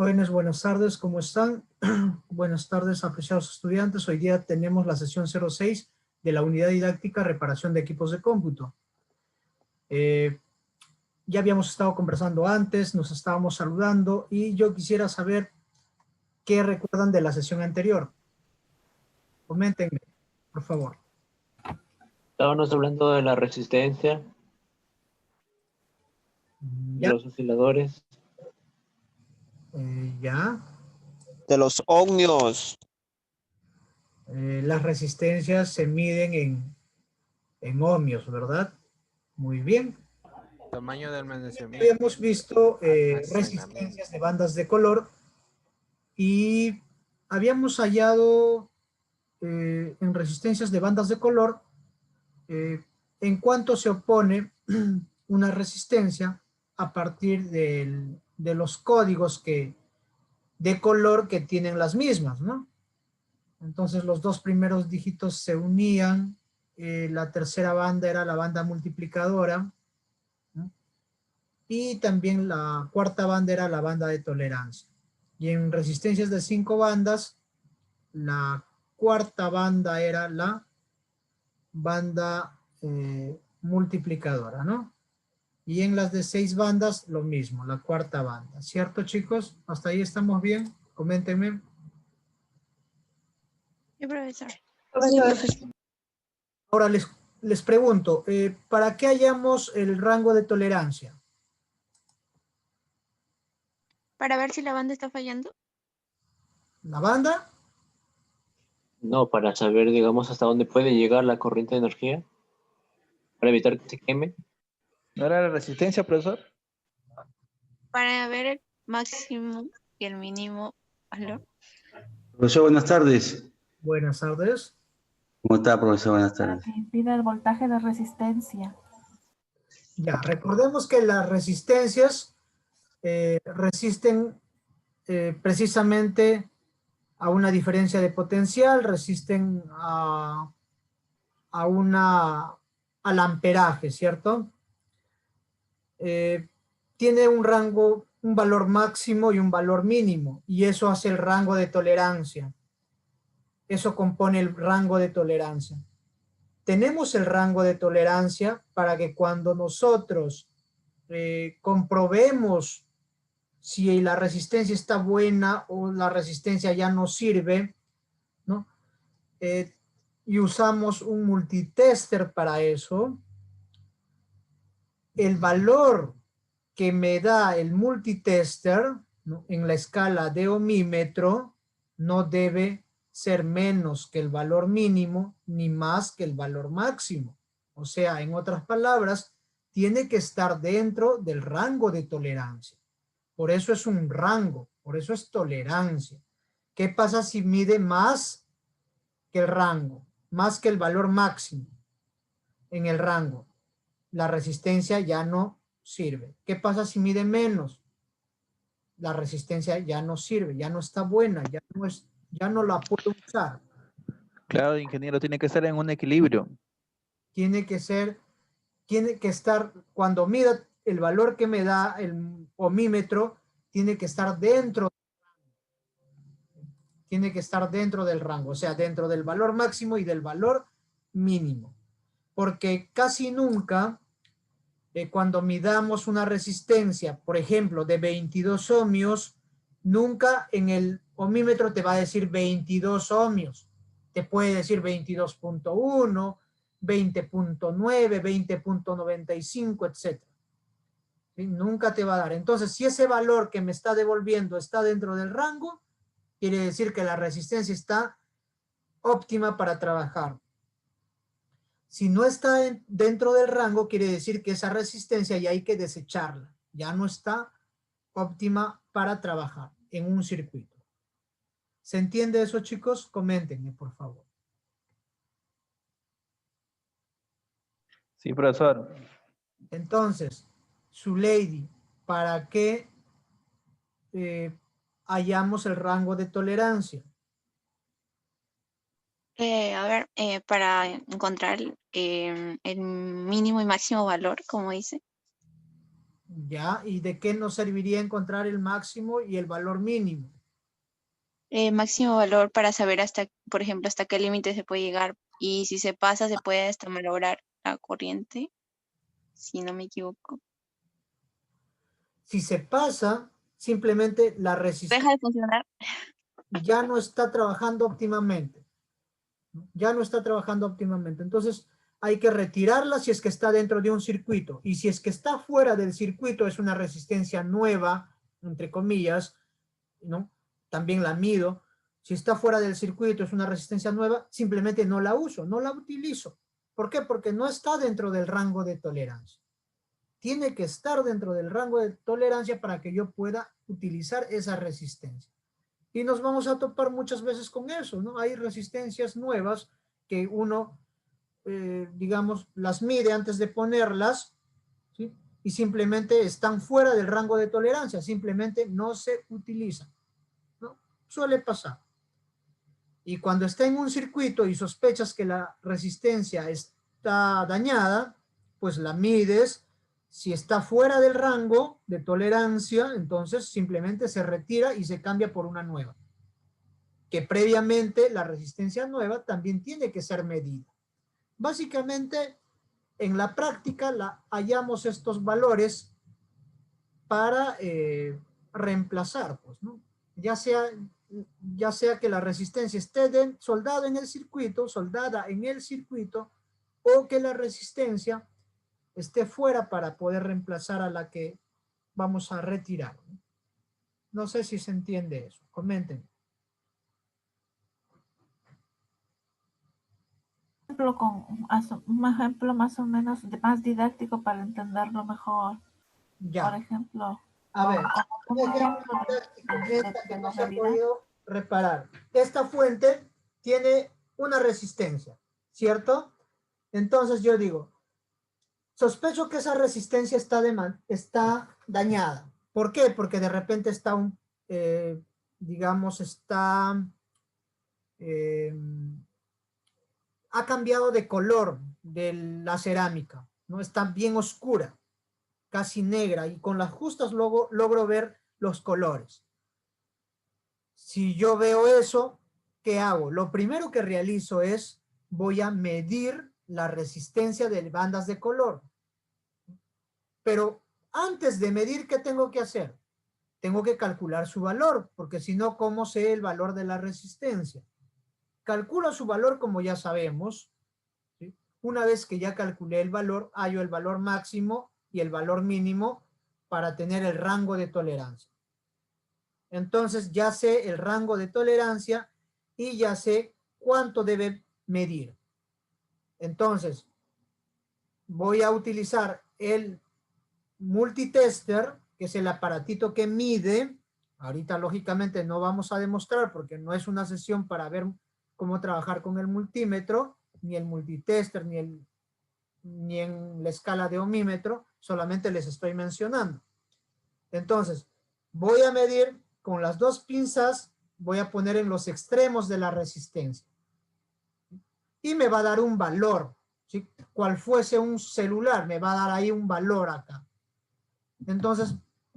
Jóvenes, buenas tardes, ¿cómo están? Buenas tardes, apreciados estudiantes. Hoy día tenemos la sesión 06 de la unidad didáctica reparación de equipos de cómputo. Ya habíamos estado conversando antes, nos estábamos saludando y yo quisiera saber qué recuerdan de la sesión anterior. Coméntenme, por favor. Estábamos hablando de la resistencia, de ¿Ya? los osciladores. ¿Ya? De los ohmios. Las resistencias se miden en ohmios, ¿verdad? Muy bien. Tamaño de almacenamiento. Habíamos visto Almacenamiento. resistencias de bandas de color y habíamos hallado en resistencias de bandas de color en cuanto se opone una resistencia a partir de los códigos de color que tienen las mismas, ¿no? Entonces los dos primeros dígitos se unían, la tercera banda era la banda multiplicadora, ¿no? Y también la cuarta banda era la banda de tolerancia. Y en resistencias de 5 bandas, la cuarta banda era la banda multiplicadora, ¿no? Y en las de 6 bandas, lo mismo, la cuarta banda. ¿Cierto, chicos? ¿Hasta ahí estamos bien? Coméntenme. Sí, profesor. Ahora les pregunto, ¿para qué hallamos el rango de tolerancia? Para ver si la banda está fallando. ¿La banda? No, para saber, digamos, hasta dónde puede llegar la corriente de energía, para evitar que se queme. ¿No era la resistencia, profesor? Para ver el máximo y el mínimo valor. Profesor, buenas tardes. Buenas tardes. ¿Cómo está, profesor? Buenas tardes. Pide el voltaje de resistencia. Ya, recordemos que las resistencias resisten precisamente a una diferencia de potencial, resisten al amperaje, ¿cierto? Tiene un rango, un valor máximo y un valor mínimo, y eso hace el rango de tolerancia. Eso compone el rango de tolerancia. Tenemos el rango de tolerancia para que cuando nosotros comprobemos si la resistencia está buena o la resistencia ya no sirve, ¿no? Y usamos un multitester para eso, el valor que me da el multitester, ¿no?, en la escala de ohmímetro no debe ser menos que el valor mínimo ni más que el valor máximo. O sea, en otras palabras, tiene que estar dentro del rango de tolerancia. Por eso es un rango, por eso es tolerancia. ¿Qué pasa si mide más que el rango, más que el valor máximo en el rango? La resistencia ya no sirve. ¿Qué pasa si mide menos? La resistencia ya no sirve, ya no está buena, ya no la puedo usar. Claro, ingeniero, tiene que estar en un equilibrio. Tiene que estar, cuando mida el valor que me da el ohmímetro, tiene que estar dentro del rango, o sea, dentro del valor máximo y del valor mínimo. Porque casi nunca, cuando midamos una resistencia, por ejemplo, de 22 ohmios, nunca en el ohmímetro te va a decir 22 ohmios. Te puede decir 22.1, 20.9, 20.95, etc. ¿Sí? Nunca te va a dar. Entonces, si ese valor que me está devolviendo está dentro del rango, quiere decir que la resistencia está óptima para trabajar. Si no está dentro del rango, quiere decir que esa resistencia ya hay que desecharla. Ya no está óptima para trabajar en un circuito. ¿Se entiende eso, chicos? Coméntenme, por favor. Sí, profesor. Entonces, su lady, ¿para qué hallamos el rango de tolerancia? Para encontrar el mínimo y máximo valor, como dice. Ya, ¿y de qué nos serviría encontrar el máximo y el valor mínimo? Máximo valor para saber hasta, por ejemplo, hasta qué límite se puede llegar. Y si se pasa, se puede hasta malograr la corriente, si no me equivoco. Si se pasa, simplemente la resistencia Deja de funcionar. ya no está trabajando óptimamente. Ya no está trabajando óptimamente. Entonces, hay que retirarla si es que está dentro de un circuito. Y si es que está fuera del circuito, es una resistencia nueva, entre comillas, ¿no? También la mido. Si está fuera del circuito, es una resistencia nueva, simplemente no la uso, no la utilizo. ¿Por qué? Porque no está dentro del rango de tolerancia. Tiene que estar dentro del rango de tolerancia para que yo pueda utilizar esa resistencia. Y nos vamos a topar muchas veces con eso, ¿no? Hay resistencias nuevas que uno, digamos, las mide antes de ponerlas, ¿sí? Y simplemente están fuera del rango de tolerancia, simplemente no se utilizan, ¿no? Suele pasar. Y cuando está en un circuito y sospechas que la resistencia está dañada, pues la mides. Si está fuera del rango de tolerancia, entonces simplemente se retira y se cambia por una nueva. Que previamente la resistencia nueva también tiene que ser medida. Básicamente, en la práctica hallamos estos valores para reemplazar, pues, ¿no? Ya sea que la resistencia esté soldada en el circuito, soldada en el circuito, o que la resistencia esté fuera para poder reemplazar a la que vamos a retirar. No sé si se entiende eso. Comenten. Un ejemplo más o menos más didáctico para entenderlo mejor. Ya. Por ejemplo, A ver, un un ejemplo ejemplo práctico, esta que de no la se ha realidad. podido reparar. Esta fuente tiene una resistencia, ¿cierto? Entonces yo digo, sospecho que esa resistencia está dañada. ¿Por qué? Porque de repente está digamos, eh, ha cambiado de color de la cerámica, ¿no? Está bien oscura, casi negra, y con las justas logro ver los colores. Si yo veo eso, ¿qué hago? Lo primero que realizo es, voy a medir la resistencia de bandas de color. Pero antes de medir, ¿qué tengo que hacer? Tengo que calcular su valor, porque si no, ¿cómo sé el valor de la resistencia? Calculo su valor como ya sabemos, ¿sí? Una vez que ya calculé el valor, hallo el valor máximo y el valor mínimo para tener el rango de tolerancia. Entonces ya sé el rango de tolerancia y ya sé cuánto debe medir. Entonces, voy a utilizar el multitester, que es el aparatito que mide. Ahorita, lógicamente, no vamos a demostrar porque no es una sesión para ver cómo trabajar con el multímetro, ni el multitester, ni en la escala de ohmímetro, solamente les estoy mencionando. Entonces, voy a medir con las dos pinzas, voy a poner en los extremos de la resistencia. Y me va a dar un valor, ¿sí? Cual fuese un celular, me va a dar ahí un valor acá. Entonces,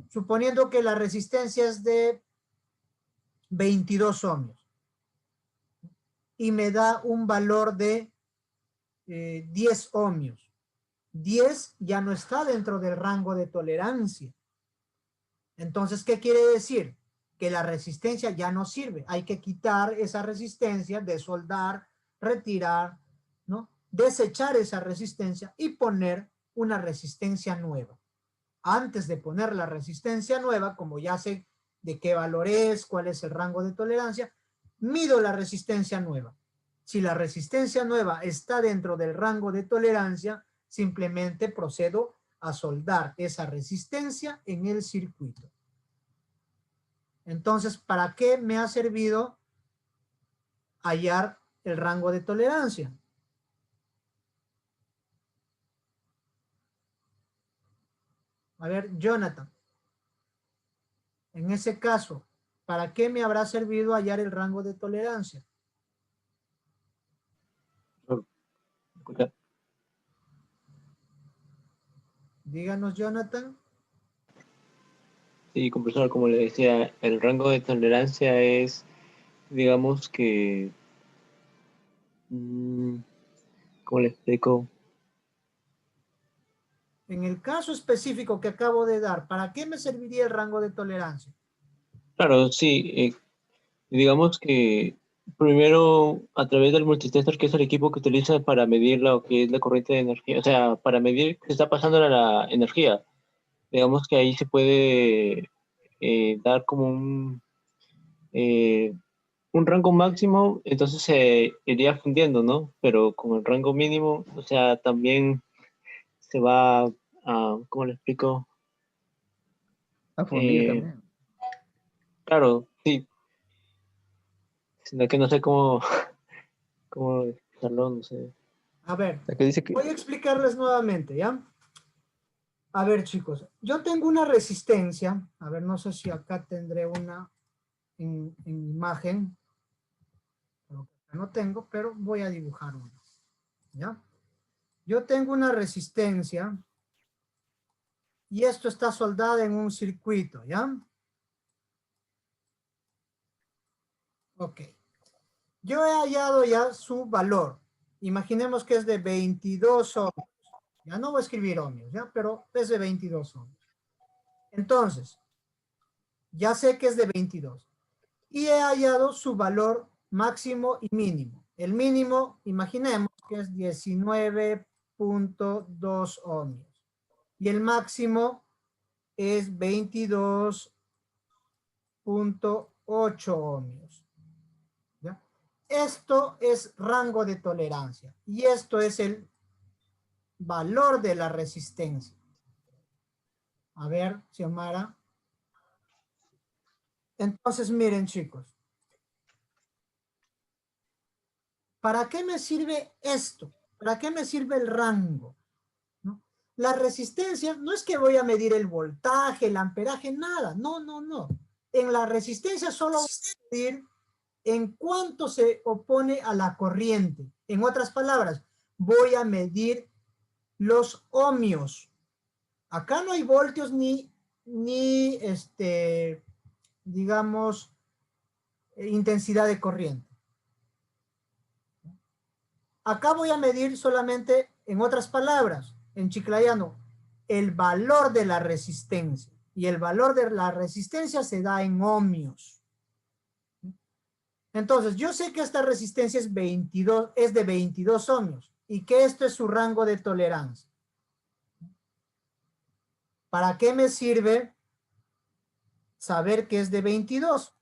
suponiendo que la resistencia es de 22 ohmios y me da un valor de 10 ohmios. 10 ya no está dentro del rango de tolerancia. Entonces, ¿qué quiere decir? Que la resistencia ya no sirve. Hay que quitar esa resistencia, desoldar, retirar, ¿no? Desechar esa resistencia y poner una resistencia nueva. Antes de poner la resistencia nueva, como ya sé de qué valor es, cuál es el rango de tolerancia, mido la resistencia nueva. Si la resistencia nueva está dentro del rango de tolerancia, simplemente procedo a soldar esa resistencia en el circuito. Entonces, ¿para qué me ha servido hallar el rango de tolerancia? A ver, Jonathan, en ese caso, ¿para qué me habrá servido hallar el rango de tolerancia? Díganos, Jonathan. Sí, profesor, como le decía, el rango de tolerancia es, digamos que, ¿cómo le explico? En el caso específico que acabo de dar, ¿para qué me serviría el rango de tolerancia? Claro, sí, digamos que primero a través del multitester, que es el equipo que utiliza para medir lo que es la corriente de energía, o sea, para medir qué está pasando a la energía. Digamos que ahí se puede dar como un rango máximo, entonces se iría fundiendo, ¿no? Pero con el rango mínimo, o sea, también se va a, ¿cómo le explico? A fundir Eh, también. claro, sí, sino que no sé cómo, cómo explicarlo, no sé. A ver, O sea, que dice que voy a explicarles nuevamente, ¿ya? A ver, chicos, yo tengo una resistencia. A ver, no sé si acá tendré una en imagen. No tengo, pero voy a dibujar una, ¿ya? Yo tengo una resistencia y esto está soldada en un circuito, ¿ya? Ok. Yo he hallado ya su valor. Imaginemos que es de 22 ohmios. Ya no voy a escribir ohmios, ¿ya? Pero es de 22 ohmios. Entonces, ya sé que es de 22. Y he hallado su valor máximo y mínimo. El mínimo, imaginemos que es 19.2 ohmios. Y el máximo es 22.8 ohmios. ¿Ya? Esto es rango de tolerancia. Y esto es el valor de la resistencia. A ver, Xiomara. Entonces, miren, chicos. ¿Para qué me sirve esto? ¿Para qué me sirve el rango? ¿No? La resistencia no es que voy a medir el voltaje, el amperaje, nada. No, no, no. En la resistencia solo voy a medir en cuánto se opone a la corriente. En otras palabras, voy a medir los ohmios. Acá no hay voltios ni digamos, intensidad de corriente. Acá voy a medir solamente, en otras palabras, en chiclayano, el valor de la resistencia. Y el valor de la resistencia se da en ohmios. Entonces, yo sé que esta resistencia es de 22 ohmios y que esto es su rango de tolerancia. ¿Para qué me sirve saber que es de 22?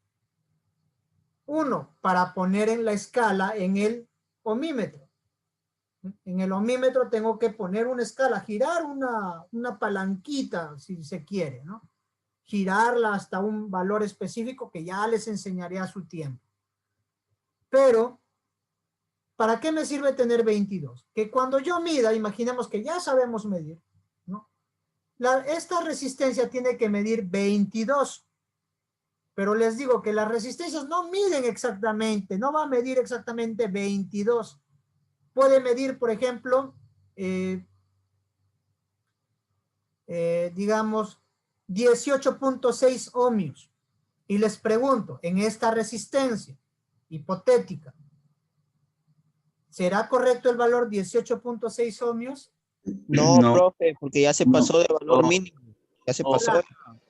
Uno, para poner en la escala en el ohmímetro. En el ohmímetro tengo que poner una escala, girar una palanquita, si se quiere, ¿no? Girarla hasta un valor específico que ya les enseñaré a su tiempo. Pero, ¿para qué me sirve tener 22? Que cuando yo mida, imaginemos que ya sabemos medir, ¿no? Esta resistencia tiene que medir 22. Pero les digo que las resistencias no miden exactamente, no va a medir exactamente 22. Puede medir, por ejemplo, digamos, 18.6 ohmios. Y les pregunto, en esta resistencia hipotética, ¿será correcto el valor 18.6 ohmios? No, No, profe, porque ya se pasó de valor No, mínimo. Ya se no, pasó. Claro,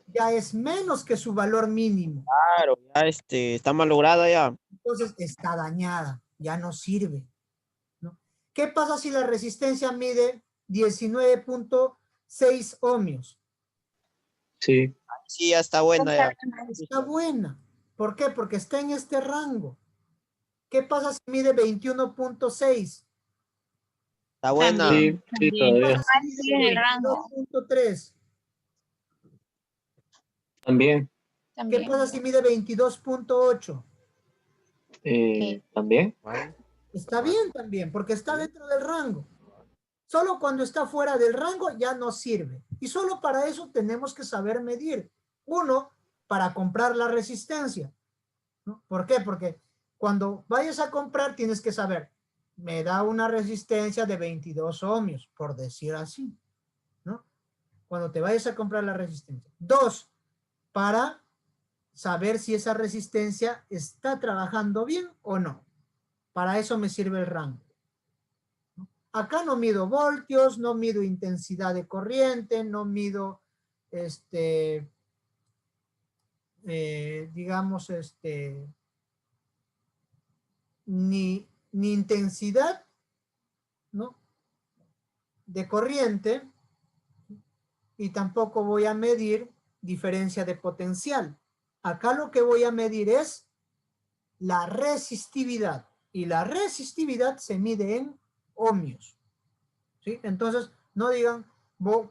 ya es menos que su valor mínimo. Claro, ya está malograda ya. Entonces está dañada, ya no sirve, ¿no? ¿Qué pasa si la resistencia mide 19.6 ohmios? sí, Sí, ya está buena ya. Está buena. ¿Por qué? Porque está en este rango. ¿Qué pasa si mide 21.6? Está buena. sí, sí, ¿Qué También. pasa todavía, si Sigue en el mide rango. 22.3? también, ¿Qué También. pasa si mide 22.8? también, Igual, Está igual. bien también, porque está Sí. dentro del rango. Solo cuando está fuera del rango ya no sirve. Y solo para eso tenemos que saber medir. Uno, para comprar la resistencia, ¿no? ¿Por qué? Porque cuando vayas a comprar tienes que saber, me da una resistencia de 22 ohmios, por decir así, ¿no? Cuando te vayas a comprar la resistencia. Dos, para saber si esa resistencia está trabajando bien o no. Para eso me sirve el rango. Acá no mido voltios, no mido intensidad de corriente, no mido, digamos, ni intensidad, ¿no?, de corriente, y tampoco voy a medir diferencia de potencial. Acá lo que voy a medir es la resistividad, y la resistividad se mide en ohmios, ¿sí? Entonces, no digan,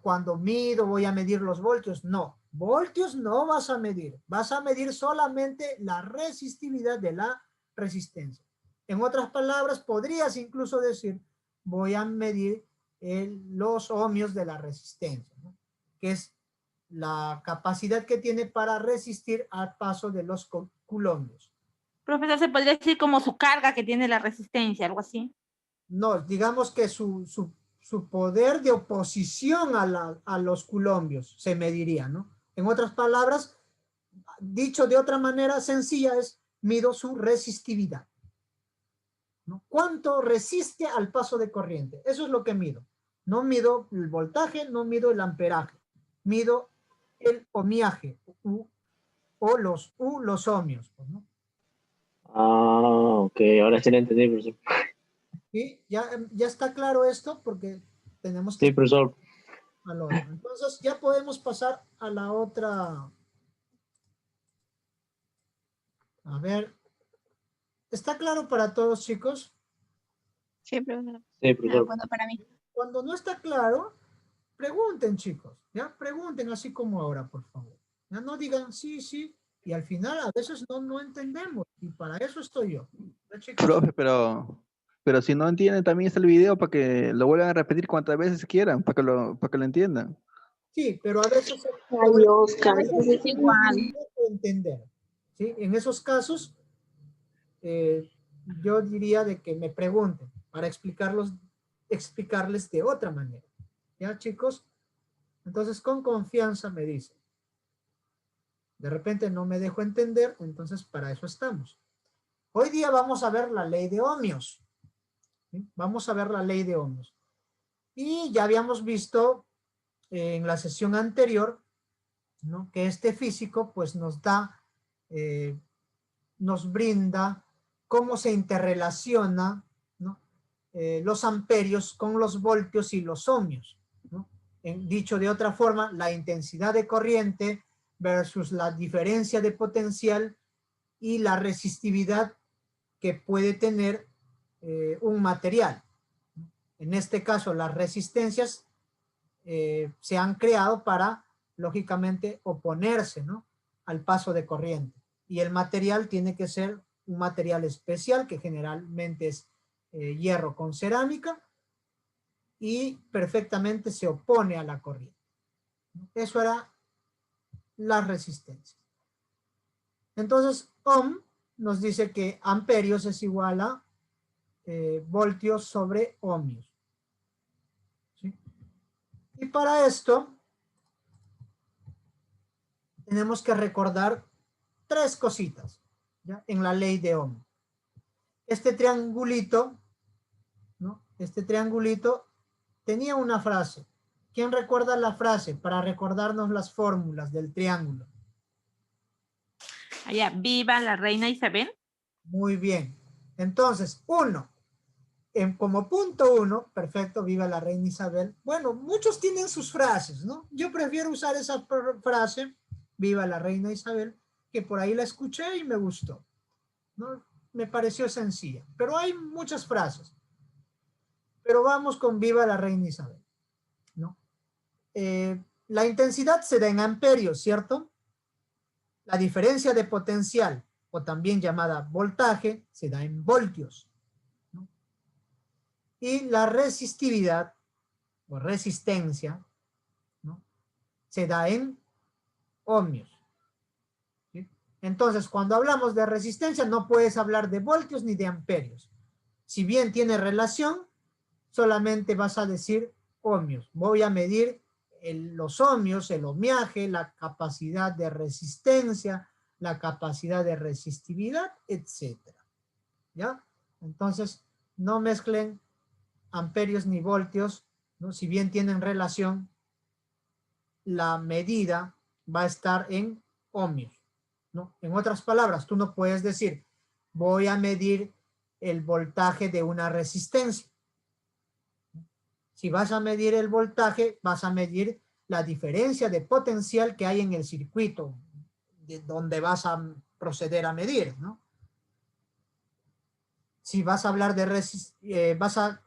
cuando mido voy a medir los voltios. No, voltios no vas a medir solamente la resistividad de la resistencia. En otras palabras, podrías incluso decir, voy a medir los ohmios de la resistencia, ¿no?, que es la capacidad que tiene para resistir al paso de los coulombios. Profesor, ¿se podría decir como su carga que tiene la resistencia, algo así? No, digamos que su poder de oposición a los coulombios se mediría, ¿no? En otras palabras, dicho de otra manera sencilla, es mido su resistividad, ¿no? ¿Cuánto resiste al paso de corriente? Eso es lo que mido. No mido el voltaje, no mido el amperaje. Mido el ohmiaje, o los ohmios, ¿no? Ah, ok, ahora sí lo entendí, profesor. ¿Sí? ¿Ya está claro esto? Porque tenemos que... Sí, profesor. al otro. Entonces ya podemos pasar a la otra. A ver. ¿Está claro para todos, chicos? Sí, profesor. Sí, profesor. Bueno, para mí. Cuando no está claro, pregunten, chicos. ¿Ya? Pregunten así como ahora, por favor. Ya no digan sí, sí. Y al final a veces no entendemos. Y para eso estoy yo. ¿Ya, chicos? Profe, pero si no entienden, también está el video para que lo vuelvan a repetir cuantas veces quieran, para que lo entiendan. Sí, pero a veces Ay, Oscar, es igual. entender. ¿Sí? En esos casos, yo diría de que me pregunten para explicarles de otra manera. ¿Ya, chicos? Entonces, con confianza me dicen. De repente no me dejo entender, entonces para eso estamos. Hoy día vamos a ver la ley de ohmios. ¿Sí? Vamos a ver la ley de ohmios. Y ya habíamos visto en la sesión anterior, ¿no?, que este físico pues nos da, nos brinda cómo se interrelaciona, ¿no?, los amperios con los voltios y los ohmios, ¿no? Dicho de otra forma, la intensidad de corriente versus la diferencia de potencial y la resistividad que puede tener un material. En este caso, las resistencias se han creado para, lógicamente, oponerse, ¿no?, al paso de corriente. Y el material tiene que ser un material especial, que generalmente es hierro con cerámica, y perfectamente se opone a la corriente. Eso era la resistencia. Entonces, ohm nos dice que amperios es igual a voltios sobre ohmios. ¿Sí? Y para esto tenemos que recordar tres cositas, ¿ya?, en la ley de Ohm. Este triangulito, ¿no?, este triangulito tenía una frase. ¿Quién recuerda la frase para recordarnos las fórmulas del triángulo? Allá, viva la reina Isabel. Muy bien. Entonces, como punto 1, perfecto, viva la reina Isabel. Bueno, muchos tienen sus frases, ¿no? Yo prefiero usar esa frase, viva la reina Isabel, que por ahí la escuché y me gustó, ¿no? Me pareció sencilla, pero hay muchas frases. Pero vamos con viva la reina Isabel, ¿no? La intensidad se da en amperios, ¿cierto? La diferencia de potencial, o también llamada voltaje, se da en voltios, ¿no? Y la resistividad, o resistencia, ¿no?, se da en ohmios. ¿Sí? Entonces, cuando hablamos de resistencia, no puedes hablar de voltios ni de amperios. Si bien tiene relación, solamente vas a decir ohmios. Voy a medir los ohmios, el ohmiaje, la capacidad de resistencia, la capacidad de resistividad, etcétera. ¿Ya? Entonces, no mezclen amperios ni voltios, ¿no? Si bien tienen relación, la medida va a estar en ohmios, ¿no? En otras palabras, tú no puedes decir, voy a medir el voltaje de una resistencia. Si vas a medir el voltaje, vas a medir la diferencia de potencial que hay en el circuito de donde vas a proceder a medir, ¿no? Si vas a hablar de vas a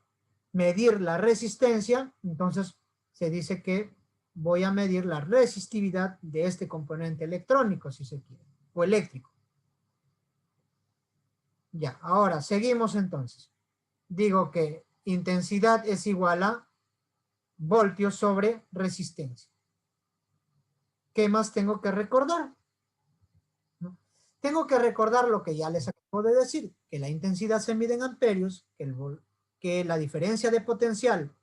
medir la resistencia, entonces se dice que voy a medir la resistividad de este componente electrónico, si se quiere, o eléctrico. Ya, ahora seguimos entonces. Digo que intensidad es igual a voltios sobre resistencia. ¿Qué más tengo que recordar? ¿No? Tengo que recordar lo que ya les acabo de decir, que la intensidad se mide en amperios, que la diferencia de potencial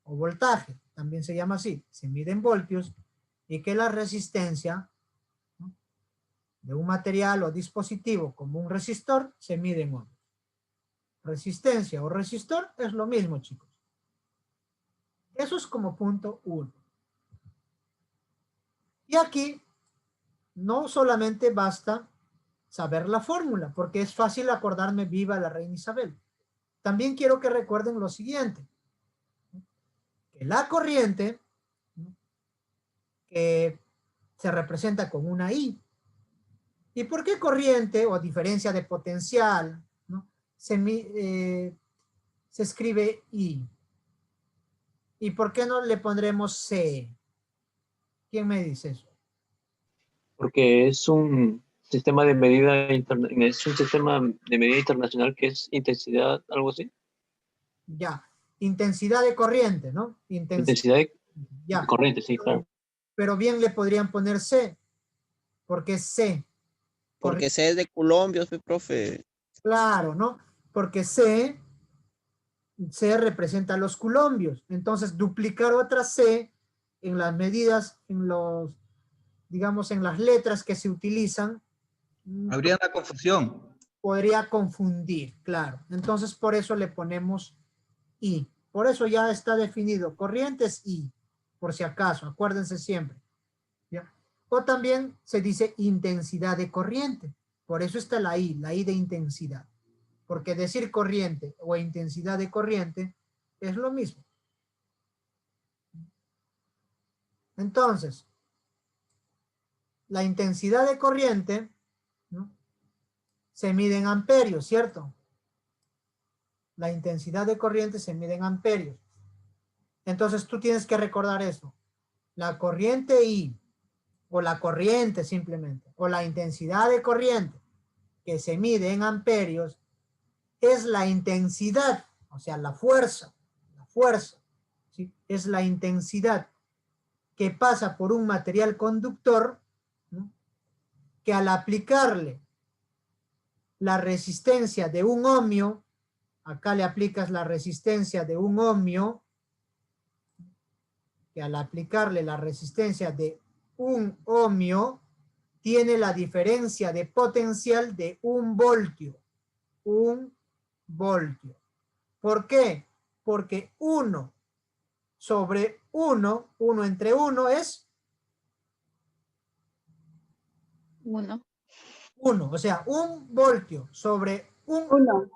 o voltaje, también se llama así, se mide en voltios, y que la resistencia, ¿no?, de un material o dispositivo como un resistor se mide en ohmios. Resistencia o resistor es lo mismo, chicos. Eso es como punto 1. Y aquí no solamente basta saber la fórmula, porque es fácil acordarme viva la reina Isabel. También quiero que recuerden lo siguiente, que la corriente, ¿no?, que se representa con una I. ¿Y por qué corriente o diferencia de potencial, ¿no?, se escribe I? ¿Y por qué no le pondremos C? ¿Quién me dice eso? Porque es un sistema de medida es un sistema de medida internacional que es intensidad, algo así. Ya, intensidad de corriente, ¿no? Intensidad de ya. corriente, sí, claro. Pero bien le podrían poner C, porque es C. Porque C es de Colombia, profe. Claro, ¿no? Porque C representa los coulombios. Entonces, duplicar otra C en las medidas, en los, digamos, en las letras que se utilizan, Habría una confusión. podría confundir, claro. Entonces, por eso le ponemos I. Por eso ya está definido. Corrientes I, por si acaso, acuérdense siempre. ¿Ya? O también se dice intensidad de corriente. Por eso está la I de intensidad. Porque decir corriente o intensidad de corriente es lo mismo. Entonces, la intensidad de corriente, ¿no?, se mide en amperios, ¿cierto? La intensidad de corriente se mide en amperios. Entonces tú tienes que recordar eso. La corriente I, o la corriente simplemente, o la intensidad de corriente que se mide en amperios, es la intensidad, o sea, la fuerza, ¿sí?, es la intensidad que pasa por un material conductor, ¿no?, que al aplicarle la resistencia de un ohmio, acá le aplicas la resistencia de un ohmio, que al aplicarle la resistencia de un ohmio, tiene la diferencia de potencial de 1 voltio. 1 voltio. ¿Por qué? Porque 1 sobre 1, 1 entre 1 es 1. 1. O sea, 1 voltio sobre 1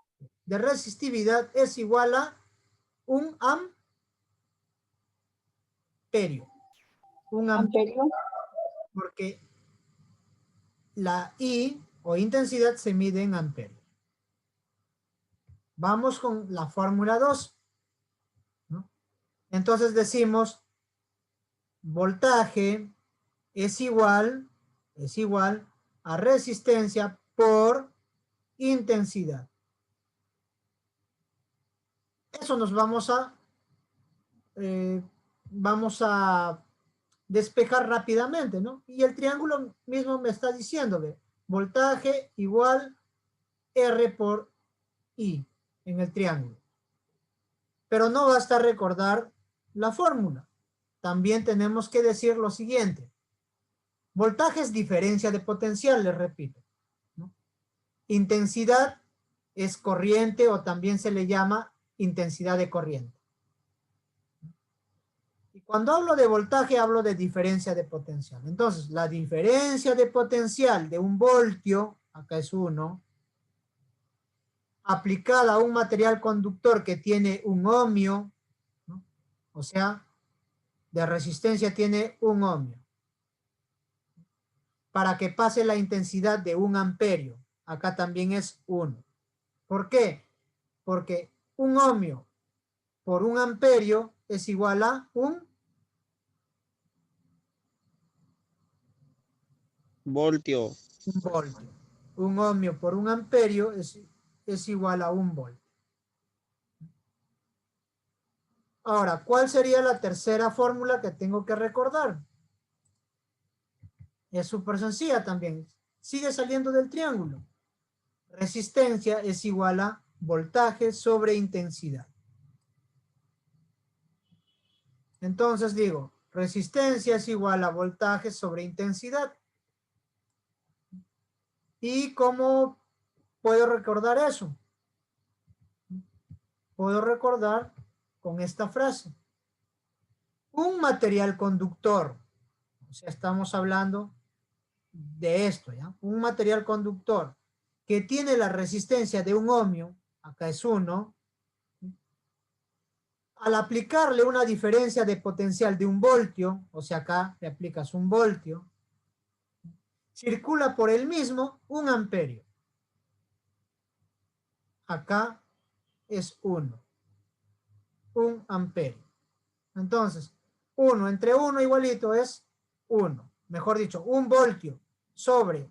de resistividad es igual a 1 amperio. 1 amperio. Porque la I o intensidad se mide en amperios. Vamos con la fórmula 2, ¿no? Entonces decimos voltaje es igual a resistencia por intensidad. Eso nos vamos a despejar rápidamente, ¿no? Y el triángulo mismo me está diciendo, ¿ve? Voltaje igual R por I en el triángulo. Pero no basta recordar la fórmula. también tenemos que decir lo siguiente. Voltaje es diferencia de potencial, les repito, ¿no? Intensidad es corriente o también se le llama intensidad de corriente. Y cuando hablo de voltaje, hablo de diferencia de potencial. Entonces, la diferencia de potencial de un voltio, acá es 1, aplicada a un material conductor que tiene un ohmio, ¿no? O sea, de resistencia tiene un ohmio. Para que pase la intensidad de 1 amperio, acá también es 1. ¿Por qué? Porque un ohmio por 1 amperio es igual a un Voltio. voltio. Un ohmio por 1 amperio es igual a 1 volt. Ahora, ¿cuál sería la tercera fórmula que tengo que recordar? Es súper sencilla también. Sigue saliendo del triángulo. Resistencia es igual a voltaje sobre intensidad. Entonces digo, resistencia es igual a voltaje sobre intensidad. ¿Y cómo puedo recordar eso? Puedo recordar con esta frase. Un material conductor, o sea, estamos hablando de esto, ¿ya? Un material conductor que tiene la resistencia de un ohmio, acá es 1, al aplicarle una diferencia de potencial de 1 voltio, o sea, acá le aplicas 1 voltio, circula por el mismo 1 amperio. Acá es 1. 1 amperio. Entonces, 1 entre 1 igualito es 1. Mejor dicho, 1 voltio sobre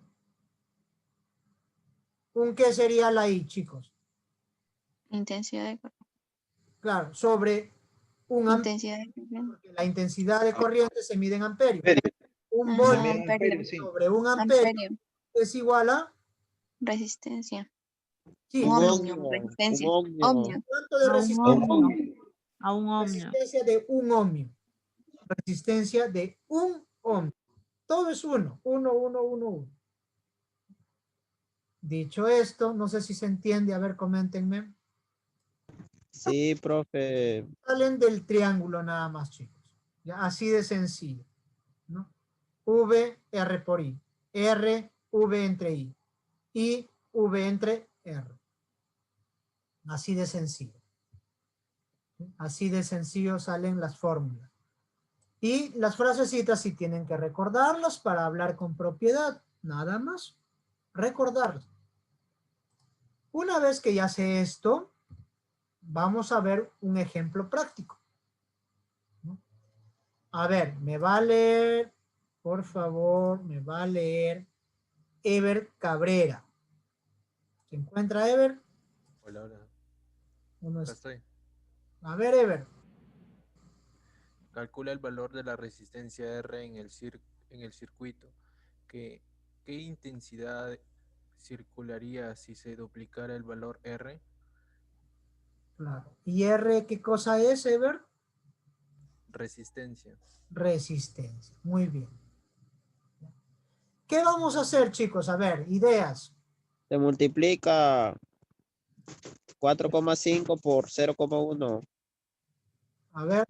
un, ¿qué sería la I, chicos? Intensidad de corriente. Claro, sobre un amperio. Intensidad de corriente. Porque la intensidad de corriente se mide en amperios. Un Ajá, voltio amperio. sobre 1 amperio Amperio. es igual a, Resistencia. sí, Un Un ohmio. ohmio. Resistencia. Un ohmio. Ohmio. ¿cuánto de A un resistencia? ohmio. A un ohmio. Resistencia de 1 ohmio. Resistencia de 1 ohmio. Todo es 1. 1, 1, 1, 1. Dicho esto, no sé si se entiende. A ver, coméntenme. Sí, profe. Salen del triángulo nada más, chicos. Ya, así de sencillo, ¿no? V, R por I. R, V entre I. I, V entre R. Así de sencillo. Así de sencillo salen las fórmulas. Y las frasecitas sí tienen que recordarlas para hablar con propiedad. Nada más. Recordarlas. Una vez que ya sé esto, vamos a ver un ejemplo práctico. ¿No? A ver, me va a leer, por favor, me va a leer Ever Cabrera. ¿Se encuentra Ever? Hola, hola. Uno Acá es... estoy. A ver, Ever. Calcula el valor de la resistencia R en el circuito. ¿Qué intensidad circularía si se duplicara el valor R? Claro. ¿Y R qué cosa es, Ever? Resistencia. Resistencia. Muy bien. ¿Qué vamos a hacer, chicos? A ver, ideas. Se multiplica 4,5 por 0,1. A ver.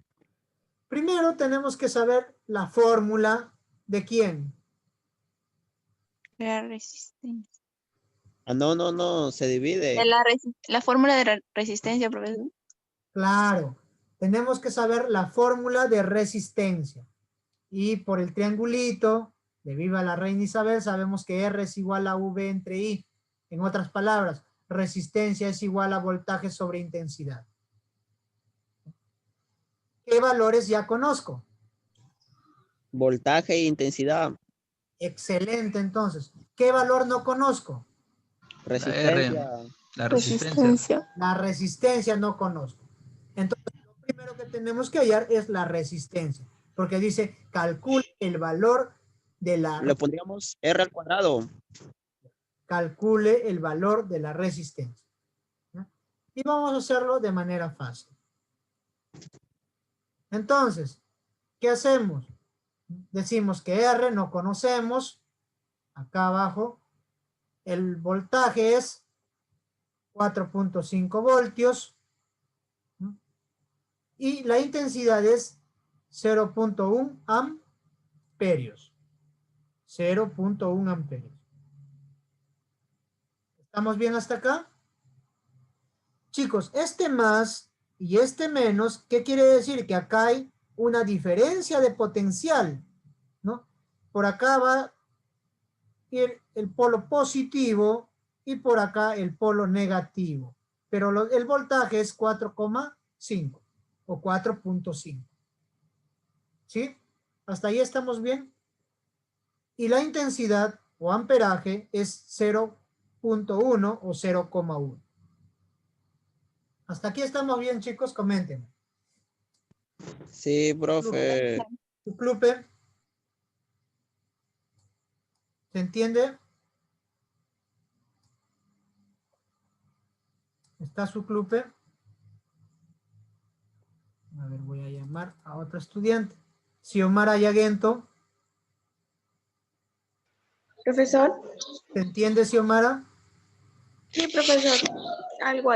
Primero tenemos que saber la fórmula de quién. La resistencia. Ah, no, se divide. La fórmula de resistencia, profesor. Claro. Tenemos que saber la fórmula de resistencia. Y por el triangulito de viva la reina Isabel sabemos que R es igual a V entre I. En otras palabras, resistencia es igual a voltaje sobre intensidad. ¿Qué valores ya conozco? Voltaje e intensidad. Excelente, entonces. ¿Qué valor no conozco? Resistencia. La resistencia. La resistencia no conozco. Entonces, lo primero que tenemos que hallar es la resistencia. Porque dice, calcule el valor de la... Le pondríamos R al cuadrado. Calcule el valor de la resistencia. ¿No? Y vamos a hacerlo de manera fácil. Entonces, ¿qué hacemos? Decimos que R no conocemos. Acá abajo, el voltaje es 4.5 voltios. Y la intensidad es 0.1 amperios. 0.1 amperios. ¿Estamos bien hasta acá? Chicos, este más y este menos, ¿qué quiere decir? Que acá hay una diferencia de potencial, ¿no? Por acá va a ir el polo positivo y por acá el polo negativo. Pero el voltaje es 4,5 o 4.5. ¿Sí? ¿Hasta ahí estamos bien? Y la intensidad o amperaje es 0.1 o 0,1. ¿Hasta aquí estamos bien, chicos? Comenten. Sí, profe. ¿Tu clupe? ¿Se entiende? ¿Está su clupe? A ver, voy a llamar a otro estudiante. Xiomara Yaguento. Profesor. ¿Se entiende, Xiomara? Sí, profesor. Algo.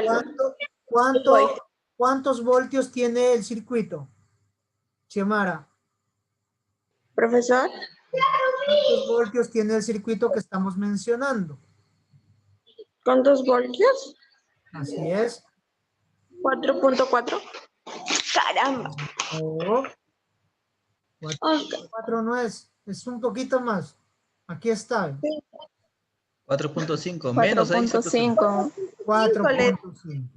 ¿Cuántos voltios tiene el circuito? Xiomara. Profesor. ¿Cuántos voltios tiene el circuito que estamos mencionando? ¿Cuántos voltios? Así es. 4.4. Caramba. Oh. 4 no es un poquito más. Aquí está. 4.5, menos ahí. 4.5. 4.5.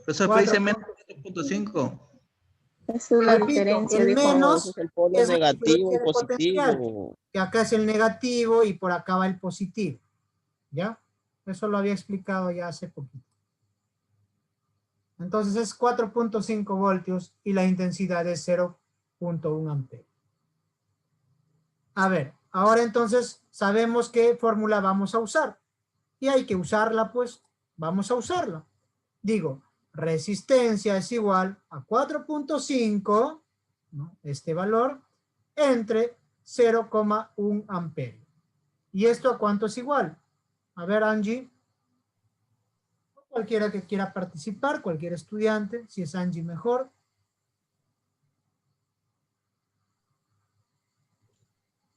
Profesor, pero dice menos 4.5. Esa es la diferencia. El menos Es el polo es la negativo y diferencia de potencial, positivo. que acá es el negativo y por acá va el positivo. ¿Ya? Eso lo había explicado ya hace poquito. Entonces es 4.5 voltios y la intensidad es 0.1 amperio. A ver, ahora entonces sabemos qué fórmula vamos a usar. Y hay que usarla, pues vamos a usarla. Digo, resistencia es igual a 4.5, ¿no? Este valor, entre 0,1 amperio. ¿Y esto a cuánto es igual? A ver, Angie. Cualquiera que quiera participar, cualquier estudiante, si es Angie mejor.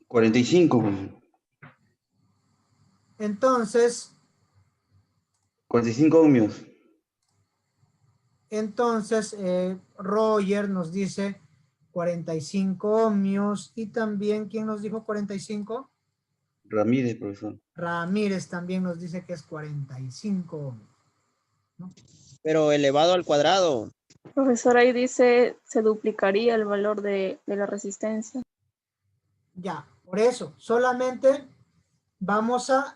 $45. Entonces, 45 ohmios. Entonces, Roger nos dice 45 ohmios y también, ¿quién nos dijo 45? Ramírez, profesor. Ramírez también nos dice que es 45 ohmios, ¿no? Pero elevado al cuadrado. Profesor, ahí dice se duplicaría el valor de la resistencia. Ya, por eso, solamente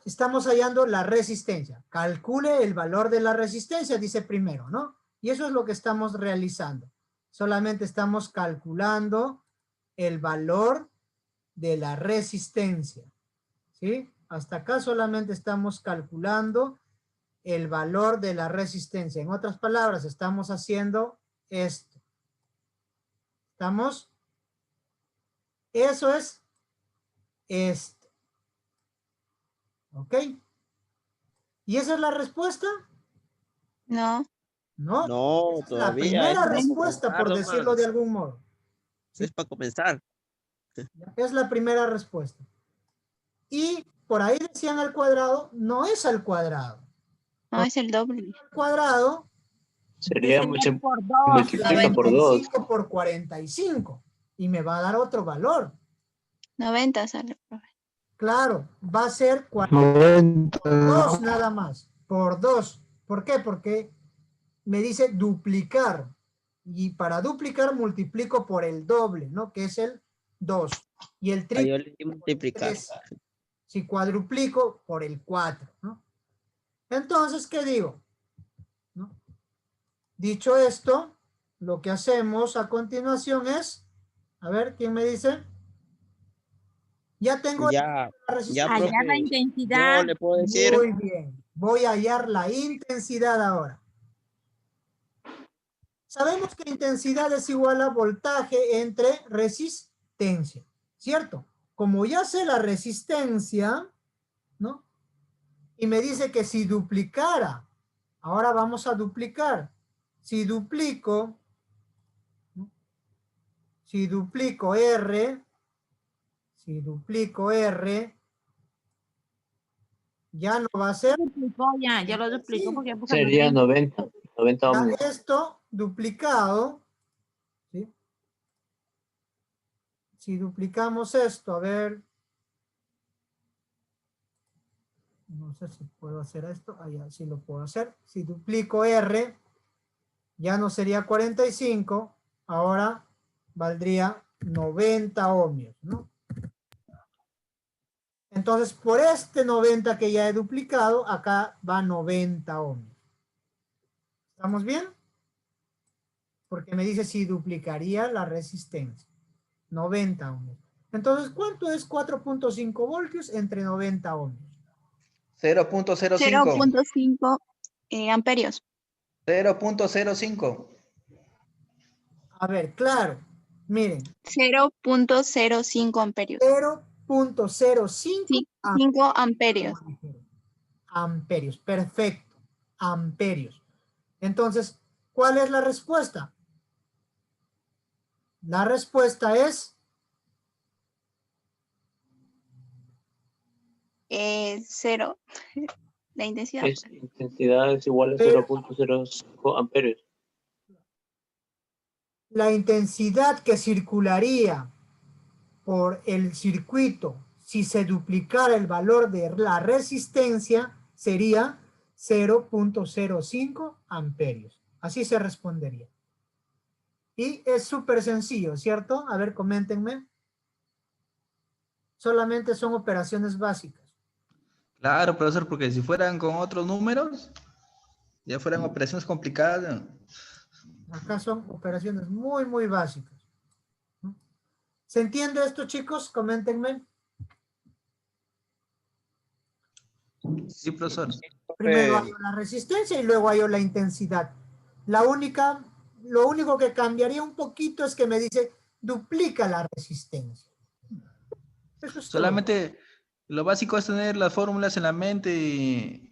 estamos hallando la resistencia. Calcule el valor de la resistencia, dice primero, ¿no? Y eso es lo que estamos realizando. Solamente estamos calculando el valor de la resistencia, ¿sí? Hasta acá solamente estamos calculando el valor de la resistencia. En otras palabras, estamos haciendo esto. ¿Estamos? Eso es esto. ¿Ok? ¿Y esa es la respuesta? No. No. No, La todavía. primera respuesta, por decirlo de algún modo. Es para comenzar. Es la primera respuesta. Y por ahí decían al cuadrado, no es al cuadrado. No, es el doble. Al cuadrado Sería por multiplica por 2. 45 por 45 y me va a dar otro valor. 90 sale, profe. Claro, va a ser 40 por 2 nada más, por 2. ¿Por qué? Porque me dice duplicar y para duplicar multiplico por el doble, ¿no? Que es el 2 y el triple. Yo le di multiplicar. Si cuadruplico por el 4, ¿no? Entonces, ¿qué digo? ¿No? Dicho esto, lo que hacemos a continuación es, a ver, ¿quién me dice? Ya tengo ya, hallar la intensidad. Yo le puedo decir. Muy bien, voy a hallar la intensidad ahora. Sabemos que intensidad es igual a voltaje entre resistencia, ¿cierto? Como ya sé la resistencia, ¿no? Y me dice que si duplicara, ahora vamos a duplicar. Si duplico, ¿no? Si duplico R, ya no va a ser. Ya lo duplicó porque ya puso Sería 90 ya ohmios. esto duplicado, ¿sí? Si duplicamos esto, a ver. No sé si puedo hacer esto. Ah, ya, sí lo puedo hacer. Si duplico R, ya no sería 45, ahora valdría 90 ohmios, ¿no? Entonces, por este 90 que ya he duplicado, acá va 90 ohmios. ¿Estamos bien? Porque me dice si duplicaría la resistencia. 90 ohmios. Entonces, ¿cuánto es 4.5 voltios entre 90 ohmios? 0.05. 0.5 amperios. 0.05. A ver, claro. Miren. 0.05 amperios. 0.05 5 amperios. Amperios, perfecto. Amperios. Entonces, ¿cuál es la respuesta? La respuesta es 0. La intensidad. Intensidad es igual a 0.05 amperios. la intensidad que circularía por el circuito si se duplicara el valor de la resistencia sería 0.05 amperios. Así se respondería. Y es súper sencillo, ¿cierto? A ver, coméntenme. Solamente son operaciones básicas. Claro, profesor, porque si fueran con otros números, ya fueran operaciones complicadas. Acá son operaciones muy, muy básicas. ¿Se entiende esto, chicos? Coméntenme. Sí, profesor. Primero hay la resistencia y luego hay la intensidad. Lo único que cambiaría un poquito es que me dice duplica la resistencia. Eso es Solamente lo básico es tener las fórmulas en la mente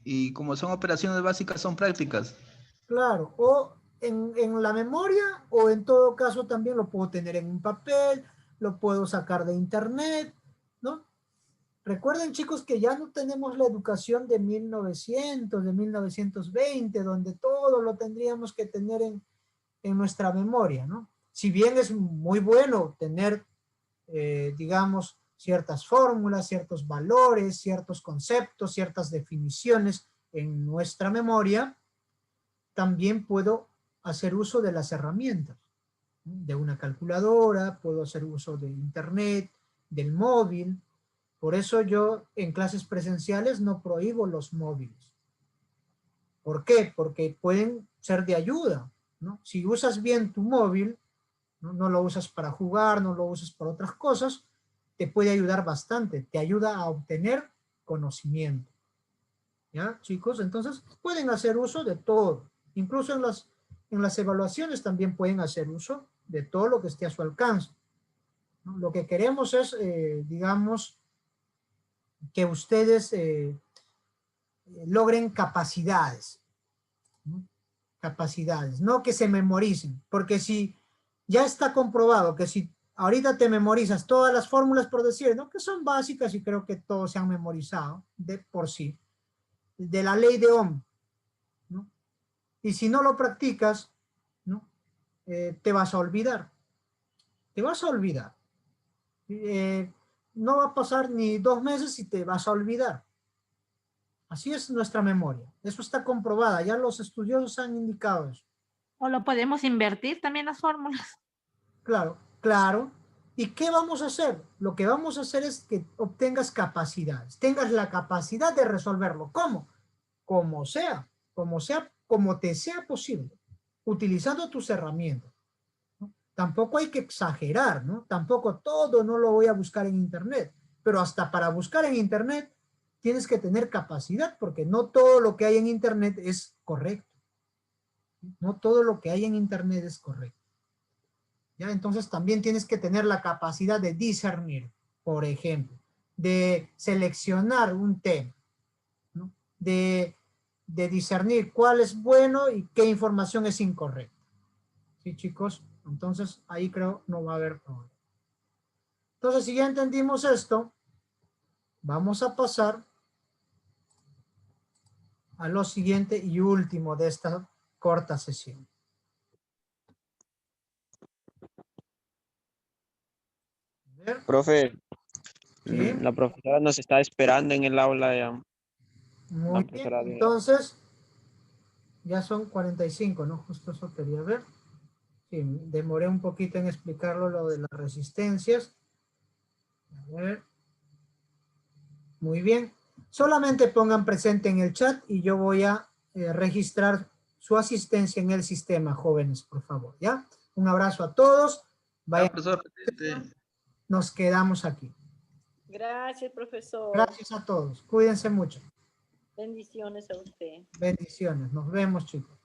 y como son operaciones básicas, son prácticas. Claro, o en la memoria o en todo caso también lo puedo tener en un papel, lo puedo sacar de internet, ¿no? Recuerden, chicos, que ya no tenemos la educación de 1900, de 1920, donde todo lo tendríamos que tener en nuestra memoria, ¿no? Si bien es muy bueno tener, digamos, ciertas fórmulas, ciertos valores, ciertos conceptos, ciertas definiciones en nuestra memoria, también puedo hacer uso de las herramientas, ¿no? De una calculadora, puedo hacer uso de internet, del móvil. Por eso yo en clases presenciales no prohíbo los móviles. ¿Por qué? Porque pueden ser de ayuda, ¿no? Si usas bien tu móvil, no lo usas para jugar, no lo usas para otras cosas, te puede ayudar bastante, te ayuda a obtener conocimiento. ¿Ya, chicos? Entonces pueden hacer uso de todo. Incluso en las evaluaciones también pueden hacer uso de todo lo que esté a su alcance, ¿no? Lo que queremos es, digamos, que ustedes logren capacidades, ¿no? Capacidades, no que se memoricen, porque si ya está comprobado que si ahorita te memorizas todas las fórmulas por decir, ¿no? Que son básicas y creo que todos se han memorizado de por sí, de la ley de Ohm, ¿no? Y si no lo practicas, ¿no? Te vas a olvidar, te vas a olvidar. No va a pasar ni 2 meses y te vas a olvidar. Así es nuestra memoria. Eso está comprobada. Ya los estudiosos han indicado eso. O lo podemos invertir también las fórmulas. Claro, claro. ¿Y qué vamos a hacer? Lo que vamos a hacer es que obtengas capacidades. Tengas la capacidad de resolverlo. ¿Cómo? Como sea, como te sea posible. Utilizando tus herramientas. Tampoco hay que exagerar, ¿no? Tampoco todo no lo voy a buscar en internet, pero hasta para buscar en internet tienes que tener capacidad porque no todo lo que hay en internet es correcto. No todo lo que hay en internet es correcto. ¿ya? Entonces también tienes que tener la capacidad de discernir, por ejemplo, de seleccionar un tema, ¿no? De discernir cuál es bueno y qué información es incorrecta. ¿Sí, chicos? Entonces ahí creo no va a haber problema. Entonces, si ya entendimos esto, vamos a pasar a lo siguiente y último de esta corta sesión. Profe, ¿Sí? la profesora nos está esperando en el aula ya. Muy bien, entonces ya son 45, ¿no? Justo eso quería ver. Sí, demoré un poquito en explicarlo lo de las resistencias. A ver. Muy bien. Solamente pongan presente en el chat y yo voy a registrar su asistencia en el sistema, jóvenes, por favor, ¿ya? Un abrazo a todos. Vayan. Nos quedamos aquí. Gracias, profesor. Gracias a todos. Cuídense mucho. Bendiciones a usted. Bendiciones. Nos vemos, chicos.